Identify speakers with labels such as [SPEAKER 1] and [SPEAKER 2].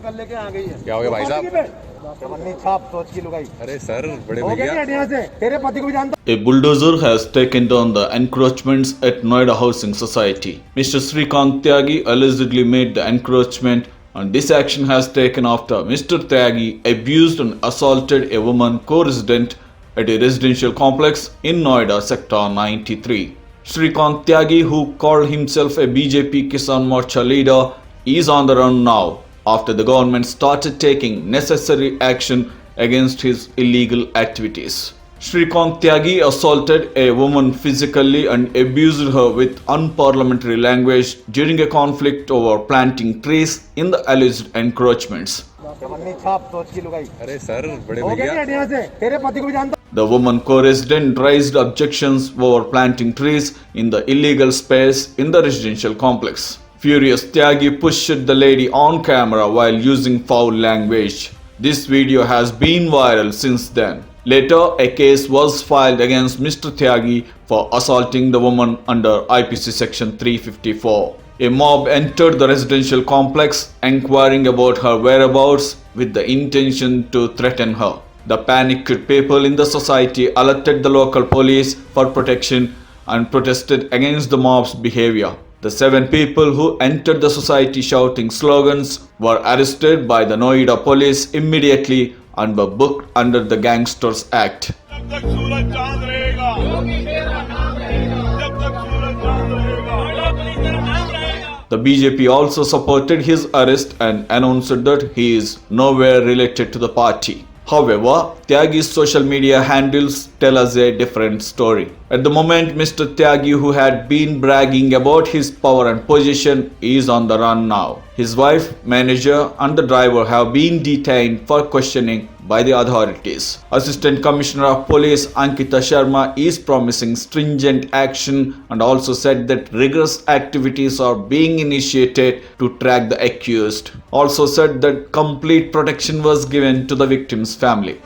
[SPEAKER 1] कल लेके आ गई है।
[SPEAKER 2] क्या हो गया भाई साहब?
[SPEAKER 1] चवन्नी छाप सोच की लुगाई।
[SPEAKER 2] अरे सर, बड़े
[SPEAKER 1] हो गया
[SPEAKER 2] भैया।
[SPEAKER 1] यहाँ से तेरे पति को भी जानता।
[SPEAKER 3] A bulldozer has taken down the encroachments at Noida Housing Society. Mr. Shrikant Tyagi allegedly made the encroachment, and this action has taken after Mr. Tyagi abused and assaulted a woman co-resident at a residential complex in Noida Sector 93. Shrikant Tyagi, who called himself a BJP Kisan Morcha leader, is on the run now after the government started taking necessary action against his illegal activities. Shrikant Tyagi assaulted a woman physically and abused her with unparliamentary language during a conflict over planting trees in the alleged encroachments.
[SPEAKER 1] चवन्नी छाप सोच की लुगाई।
[SPEAKER 2] अरे sir, बड़े
[SPEAKER 1] हो
[SPEAKER 2] भैया।
[SPEAKER 1] गया यहाँ से तेरे पति को भी जानता।
[SPEAKER 3] The woman co-resident raised objections over planting trees in the illegal space in the residential complex. Furious, Tyagi pushed the lady on camera while using foul language. This video has been viral since then. Later, a case was filed against Mr. Tyagi for assaulting the woman under IPC section 354. A mob entered the residential complex inquiring about her whereabouts with the intention to threaten her. The panicked people in the society alerted the local police for protection and protested against the mob's behavior. The 7 people who entered the society shouting slogans were arrested by the Noida police immediately and were booked under the Gangsters Act.
[SPEAKER 4] जब तक सूरज चांद रहेगा, योगी तेरा नाम रहेगा। जब तक सूरज चांद रहेगा, नोएडा पुलिस तेरा नाम रहेगा।
[SPEAKER 3] The BJP also supported his arrest and announced that he is nowhere related to the party. However, Tyagi's social media handles tell us a different story. At the moment, Mr. Tyagi, who had been bragging about his power and position, is on the run now. His wife, manager, and the driver have been detained for questioning by the authorities. Assistant Commissioner of Police Ankita Sharma is promising stringent action and also said that rigorous activities are being initiated to track the accused. Also said that complete protection was given to the victim's family.